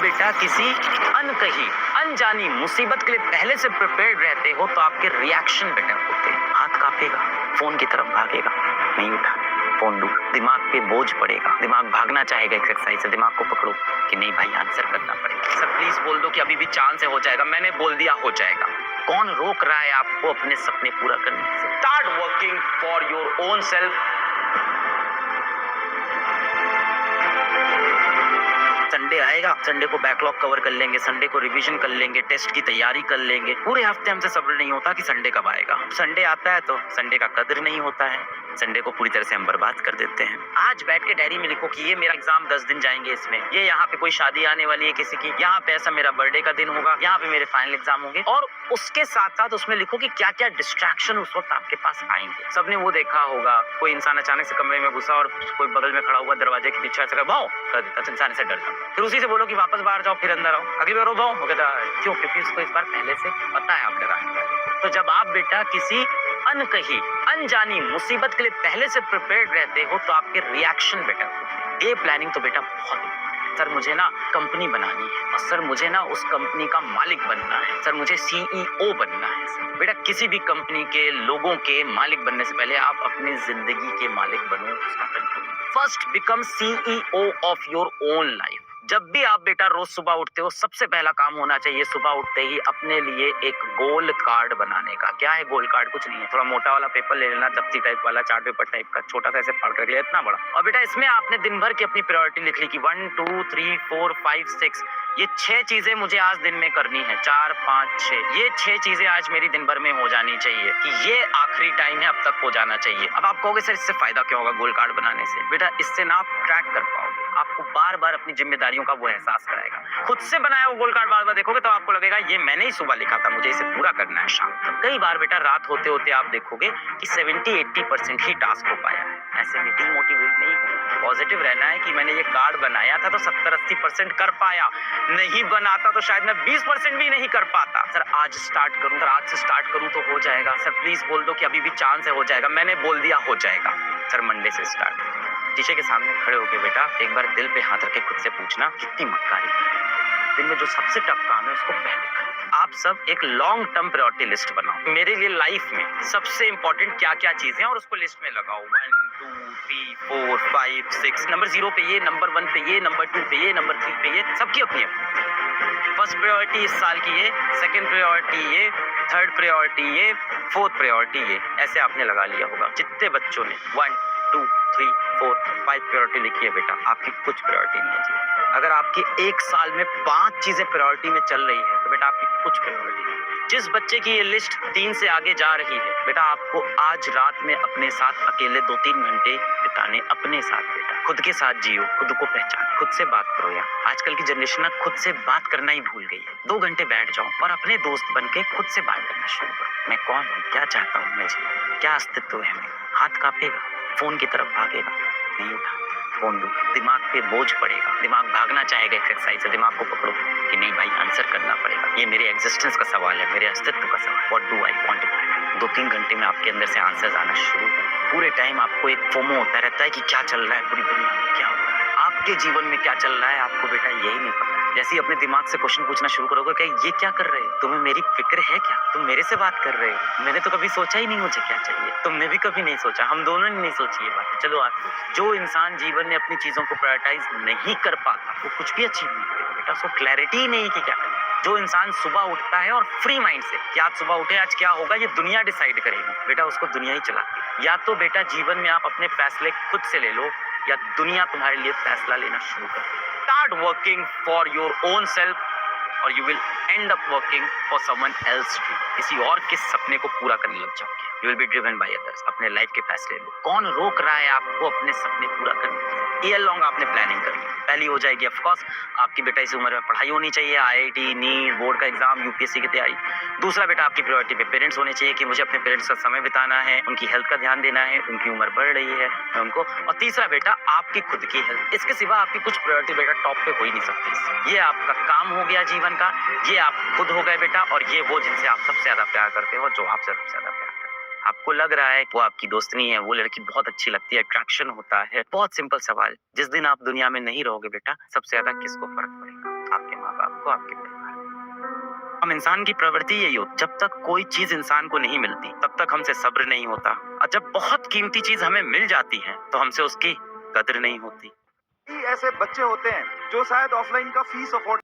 बेटा किसी अनकही अनजानी मुसीबत के लिए पहले से प्रिपेयर्ड रहते हो तो आपके रिएक्शन बेटर होते हैं। हाथ कांपेगा, फोन की तरफ भागेगा, नहीं उठा, फोन दूर, दिमाग पे बोझ पड़ेगा, दिमाग भागना चाहेगा एक्सरसाइज से, दिमाग को पकड़ो कि नहीं भाई आंसर करना पड़ेगा। सर प्लीज बोल दो कि अभी भी चांस है, हो जाएगा। मैंने बोल दिया हो जाएगा। कौन रोक रहा है आपको अपने सपने पूरा करने से? Start working for your own self. Sunday आएगा, संडे को बैकलॉग कवर कर लेंगे, संडे को रिवीजन कर लेंगे, टेस्ट की तैयारी कर लेंगे। पूरे हफ्ते हमसे सब्र नहीं होता कि संडे कब आएगा। संडे आता है तो संडे का कदर नहीं होता है, संडे को पूरी तरह से हम बर्बाद कर देते हैं। आज बैठ के डायरी में लिखो कि ये मेरा एग्जाम 10 दिन जाएंगे इसमें, ये यहाँ पे कोई शादी आने वाली है किसी की, यहाँ पे ऐसा मेरा बर्थडे का दिन होगा, यहाँ पे मेरे फाइनल एग्जाम होंगे। और उसके साथ साथ उसमें लिखो कि क्या क्या डिस्ट्रैक्शन उस वक्त आपके पास आएंगे। सबने वो देखा होगा, कोई इंसान अचानक से कमरे में घुसा और कोई बगल में खड़ा हुआ दरवाजे के पीछे ऐसा भाव कर देता, तो इंसान से डरता। फिर उसी से बोलो कि वापस बाहर जाओ, फिर अंदर आओ, अगली बार वो भाव हो गया। क्यों? क्योंकि उसको इस बार पहले से पता है आप डराएंगे। तो जब आप बेटा किसी अनकही अनजानी मुसीबत के लिए पहले से प्रिपेयर्ड रहते हो तो आपके रिएक्शन बेटर होते हैं। डे प्लानिंग तो बेटा बहुत इंपॉर्टेंट। सर मुझे ना कंपनी बनानी है, और सर मुझे ना उस कंपनी का मालिक बनना है, सर मुझे सीईओ बनना है। सर बेटा किसी भी कंपनी के लोगों के मालिक बनने से पहले आप अपनी जिंदगी के मालिक बनो, उसका control. First become CEO of your own life. जब भी आप बेटा रोज सुबह उठते हो, सबसे पहला काम होना चाहिए सुबह उठते ही अपने लिए एक गोल कार्ड बनाने का। क्या है गोल कार्ड? कुछ नहीं है, थोड़ा मोटा वाला पेपर ले लेना, दफ्ती टाइप वाला, चार्ट पेपर टाइप का, छोटा सा ऐसे फाड़ कर लिया, इतना बड़ा। और बेटा इसमें आपने दिन भर की अपनी प्रायोरिटी लिख ली कि 1 2 3 4 5 6 ये 6 चीजें मुझे आज दिन में करनी है। 4 5 6 ये 6 चीजें आज मेरी दिन भर में हो जानी चाहिए, कि ये आखिरी टाइम है, अब तक हो जाना चाहिए। अब आप कहोगे सर इससे फायदा क्या होगा गोल कार्ड बनाने से? बेटा इससे ना आप ट्रैक कर पाओगे, आपको बार बार अपनी जिम्मेदारियों का वो एहसास कराएगा। खुद से बनाया वो गोल कार्ड बार बार देखोगे तो आपको लगेगा ये मैंने ही सुबह लिखा था, मुझे इसे पूरा करना है शाम तक। कई बार बेटा रात होते होते आप देखोगे कि 70-80% ही टास्क हो पाया है। ऐसे में डीमोटिवेट नहीं हो, पॉजिटिव रहना है कि मैंने ये कार्ड बनाया था तो 70-80% कर पाया, नहीं बनाता तो शायद मैं 20% भी नहीं कर पाता। सर आज स्टार्ट करूं, सर आज से स्टार्ट करूं तो हो जाएगा। सर प्लीज बोल दो कि अभी भी चांस है, हो जाएगा। मैंने बोल दिया हो जाएगा। सर मंडे से स्टार्ट। शीशे के सामने खड़े होके बेटा एक बार दिल पे हाथ रख के खुद से पूछना कितनी मक्कारी कर रहे हो। दिन में जो सबसे टफ काम है उसको पहले करो। आप सब एक लॉन्ग टर्म प्रायोरिटी लिस्ट बनाओ। मेरे लिए लाइफ में सबसे इंपॉर्टेंट क्या क्या चीजें हैं और उसको लिस्ट में लगाओ। 1 2 3 4 5 6। नंबर 0 पे ये, नंबर 1 पे ये, नंबर 2 पे ये, नंबर 3 पे ये, सबकी अपनी अपनी। फर्स्ट प्रायोरिटी इस साल की ये, सेकंड प्रायोरिटी ये, थर्ड प्रायोरिटी ये, फोर्थ प्रायोरिटी ये। ऐसे आपने लगा लिया होगा। जितने बच्चों ने 1 2 3 4 5 प्रायोरिटी लिखी है बेटा, आपकी कुछ प्रायोरिटी नहीं है जी। अगर आपकी एक साल में 5 चीजें प्रायोरिटी में चल रही है तो बेटा आपकी कुछ प्रायोरिटी नहीं। जिस बच्चे की ये लिस्ट 3 से आगे जा रही है बेटा, आपको आज रात में अपने साथ अकेले 2-3 घंटे बिताने अपने साथ। बेटा खुद के साथ जियो, खुद को पहचान, खुद से बात करो यार। आजकल की जनरेशन ना खुद से बात करना ही भूल गई है। 2 घंटे बैठ जाओ और अपने दोस्त बन के खुद से बात करना शुरू करो। मैं कौन हूँ, क्या चाहता हूँ मैं जी, क्या अस्तित्व है मेरा। हाथ कांपेगा, फोन की तरफ भागेगा, नहीं उठा, फोन दूर, दिमाग पे बोझ पड़ेगा, दिमाग भागना चाहेगा एक्सरसाइज से, दिमाग को पकड़ो कि नहीं भाई आंसर करना पड़ेगा, ये मेरे एग्जिस्टेंस का सवाल है, मेरे अस्तित्व का सवाल। What do I want. 2-3 घंटे में आपके अंदर से आंसर्स आना शुरू करें। पूरे टाइम आपको एक फोमो होता रहता है कि क्या चल रहा है पूरी दुनिया में, क्या हो रहा है आपके जीवन में, क्या चल रहा है आपको बेटा यही नहीं पता। जैसे ही अपने दिमाग से क्वेश्चन पूछना शुरू करोगे कि ये क्या कर रहे हो, तुम्हें मेरी फिक्र है क्या, तुम मेरे से बात कर रहे हो, मैंने तो कभी सोचा ही नहीं मुझे क्या चाहिए, तुमने भी कभी नहीं सोचा, हम दोनों ने नहीं सोची ये बात। चलो आज जो इंसान जीवन में अपनी चीजों को प्रायोरिटाइज नहीं कर पाता वो कुछ भी अचीव नहीं करेगा बेटा, उसको क्लैरिटी ही नहीं कि क्या करना। जो इंसान सुबह उठता है और फ्री माइंड से कि आज सुबह उठे आज क्या होगा ये दुनिया डिसाइड करेगी, बेटा उसको दुनिया ही चलाती है। या तो बेटा जीवन में आप अपने फैसले खुद से ले लो या दुनिया तुम्हारे लिए फैसला लेना शुरू कर दे। Start working for your own self और you will end up working for someone else dream. किसी और के सपने को पूरा करने लग जाओगे। You will be driven by others. अपने लाइफ के फैसले लो। कौन रोक रहा है आपको अपने सपने पूरा करने से? ईयर लॉन्ग आपने प्लानिंग करी। पहली हो जाएगी ऑफ कोर्स आपकी बेटा इस उम्र में पढ़ाई होनी चाहिए, आईआईटी, नीट, बोर्ड का एग्जाम, यूपीएससी की तैयारी। दूसरा बेटा आपकी प्रायोरिटी पे पेरेंट्स होने चाहिए कि मुझे अपने पेरेंट्स का समय बिताना है, उनकी हेल्थ का ध्यान देना है, उनकी उम्र बढ़ रही है मैं उनको। और तीसरा बेटा आपकी खुद की हेल्थ। इसके सिवा आपकी कुछ प्रायोरिटी बेटा टॉप पे हो ही नहीं सकती। ये आपका काम हो गया जीवन का, ये आप खुद हो गए बेटा, और ये वो जिनसे आप सबसे ज्यादा प्यार करते हो, जो आपसे सबसे ज्यादा प्यार करते हो। आपको लग रहा है वो आपकी दोस्त नहीं है, वो लड़की बहुत अच्छी लगती है, अट्रैक्शन होता है। बहुत सिंपल सवाल, जिस दिन आप दुनिया में नहीं रहोगे बेटा, सबसे ज्यादा किसको फर्क पड़ेगा? आपके आपको आपके परिवार। हम इंसान की प्रवृत्ति यही होती, जब तक कोई चीज इंसान को नहीं मिलती तब तक हमसे सब्र नहीं होता, और जब बहुत कीमती चीज हमें मिल जाती है तो हमसे उसकी कदर नहीं होती। ऐसे बच्चे होते हैं जो शायद ऑफलाइन का फीस अफोर्ड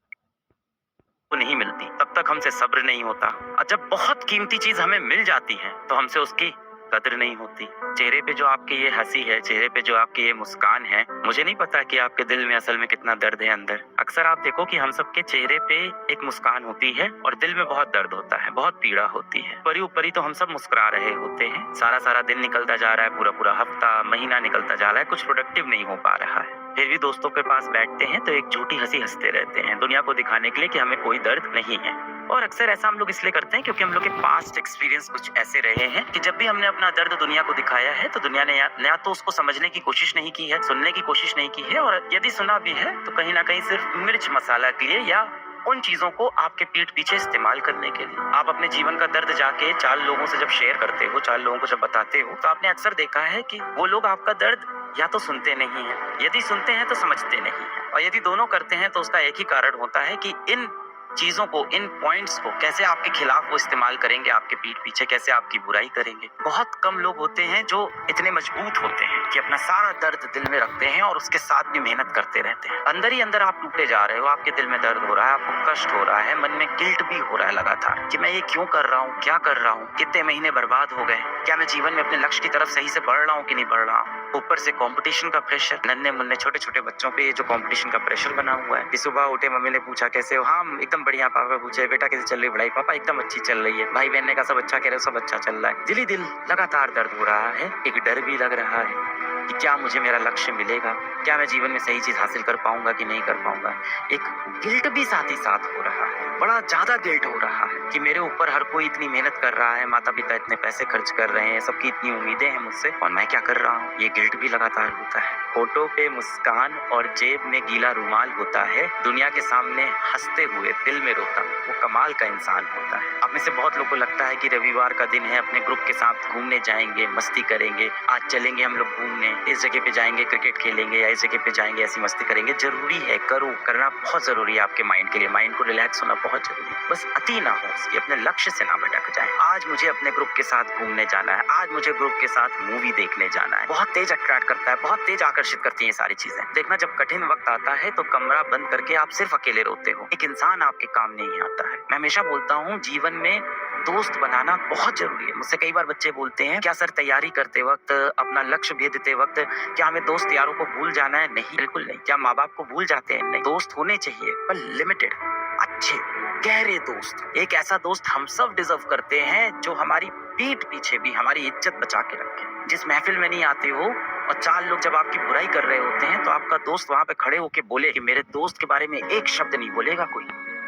वो नहीं मिलती तब तक हमसे सब्र नहीं होता, और जब बहुत कीमती चीज हमें मिल जाती है तो हमसे उसकी कदर नहीं होती। चेहरे पे जो आपके ये हंसी है, चेहरे पे जो आपकी ये मुस्कान है, मुझे नहीं पता कि आपके दिल में असल में कितना दर्द है अंदर। अक्सर आप देखो कि हम सबके चेहरे पे एक मुस्कान होती है और दिल में बहुत दर्द होता है, बहुत पीड़ा होती है। परी ऊपरी तो हम सब मुस्कुरा रहे होते हैं, सारा सारा दिन निकलता जा रहा है, पूरा पूरा हफ्ता महीना निकलता जा रहा है, कुछ प्रोडक्टिव नहीं हो पा रहा है। फिर भी दोस्तों के पास बैठते हैं तो एक झूठी हंसी हंसते रहते हैं, दुनिया को दिखाने के लिए कि हमें कोई दर्द नहीं है। और अक्सर ऐसा हम लोग इसलिए करते हैं क्योंकि हम लोग के पास्ट एक्सपीरियंस कुछ ऐसे रहे हैं कि जब भी हमने अपना दर्द दुनिया को दिखाया है तो दुनिया ने या तो उसको समझने की कोशिश नहीं की है, सुनने की कोशिश नहीं की है, और यदि सुना भी है तो कहीं ना कहीं सिर्फ मिर्च मसाला के लिए या उन चीजों को आपके पीठ पीछे इस्तेमाल करने के लिए। आप अपने जीवन का दर्द जाके 4 लोगों से जब शेयर करते हो, 4 लोगों को जब बताते हो, तो आपने अक्सर देखा है कि वो लोग आपका दर्द या तो सुनते नहीं है, यदि सुनते हैं तो समझते नहीं है, और यदि दोनों करते हैं तो उसका एक ही कारण होता है कि इन चीजों को, इन पॉइंट्स को कैसे आपके खिलाफ वो इस्तेमाल करेंगे, आपके पीठ पीछे कैसे आपकी बुराई करेंगे। बहुत कम लोग होते हैं जो इतने मजबूत होते हैं कि अपना सारा दर्द दिल में रखते हैं और उसके साथ भी मेहनत करते रहते हैं। अंदर ही अंदर आप टूटे जा रहे हो, आपके दिल में दर्द हो रहा है, आपको कष्ट हो रहा है, मन में गिल्ट भी हो रहा है लगातार कि मैं ये क्यों कर रहा हूँ, क्या कर रहा हूँ, कितने महीने बर्बाद हो गए, क्या मैं जीवन में अपने लक्ष्य की तरफ सही से बढ़ रहा हूँ कि नहीं बढ़ रहा हूँ। ऊपर से कंपटीशन का प्रेशर, नन्हे मुन्ने छोटे छोटे बच्चों पे ये जो कंपटीशन का प्रेशर बना हुआ है कि सुबह उठे मम्मी ने पूछा कैसे हो, हाँ एकदम बढ़िया। पापा पूछे बेटा कैसे चल रही पढ़ाई, पापा एकदम अच्छी चल रही है। भाई बहन ने कहा सब अच्छा कह रहे हो, सब अच्छा चल रहा है। दिल ही दिल लगातार दर्द हो रहा है, एक डर भी लग रहा है कि क्या मुझे मेरा लक्ष्य मिलेगा, क्या मैं जीवन में सही चीज हासिल कर पाऊंगा कि नहीं कर पाऊंगा। एक गिल्ट भी साथ ही साथ हो रहा है, बड़ा ज्यादा गिल्ट हो रहा है कि मेरे ऊपर हर कोई इतनी मेहनत कर रहा है, माता पिता इतने पैसे खर्च कर रहे हैं, सबकी इतनी उम्मीदें हैं मुझसे, और मैं क्या कर रहा हूँ। ये गिल्ट भी लगातार होता है। फोटो पे मुस्कान और जेब में गीला रुमाल होता है, दुनिया के सामने हंसते हुए दिल में रोता वो कमाल का इंसान होता है। आप में से बहुत लोगों को लगता है कि रविवार का दिन है, अपने ग्रुप के साथ घूमने जाएंगे, मस्ती करेंगे, आज चलेंगे हम लोग घूमने, इस जगह पे जाएंगे क्रिकेट खेलेंगे, या इस जगह पे जाएंगे ऐसी मस्ती करेंगे। जरूरी है, करो, करना बहुत जरूरी है आपके माइंड के लिए, माइंड को रिलैक्स होना बहुत जरूरी है। बस अति ना हो उसकी, अपने लक्ष्य से ना भटक जाए। आज मुझे अपने ग्रुप के साथ घूमने जाना है, आज मुझे ग्रुप के साथ मूवी देखने जाना है। बहुत तेज अट्रैक्ट करता है, बहुत तेज आकर्षित करती है ये सारी चीजें। देखना जब कठिन वक्त आता है तो कमरा बंद करके आप सिर्फ अकेले रोते हो, एक इंसान आपके काम नहीं आता है। मैं हमेशा बोलता हूँ जीवन में दोस्त बनाना बहुत जरूरी है। मुझसे कई बार बच्चे बोलते हैं क्या सर तैयारी करते वक्त, अपना लक्ष्य भेदते वक्त क्या हमें दोस्त यारों को भूल जाना है? नहीं, बिल्कुल नहीं। क्या माँ बाप को भूल जाते हैं? नहीं। दोस्त होने चाहिए पर लिमिटेड, अच्छे गहरे दोस्त। एक ऐसा दोस्त हम सब डिजर्व करते हैं जो हमारी पीठ पीछे भी हमारी इज्जत बचा के रखे। जिस महफिल में नहीं आते हो और 4 लोग जब आपकी बुराई कर रहे होते हैं तो आपका दोस्त वहां पे खड़े होके बोले कि मेरे दोस्त के बारे में एक शब्द नहीं बोलेगा कोई।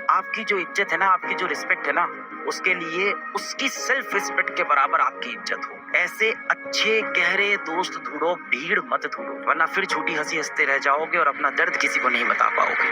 आपकी जो इज्जत है ना, आपकी जो रिस्पेक्ट है ना, उसके लिए उसकी सेल्फ रिस्पेक्ट के बराबर आपकी इज्जत हो। ऐसे अच्छे गहरे दोस्त ढूंढो, भीड़ मत ढूंढो, वरना फिर झूठी हंसी हंसते रह जाओगे और अपना दर्द किसी को नहीं बता पाओगे।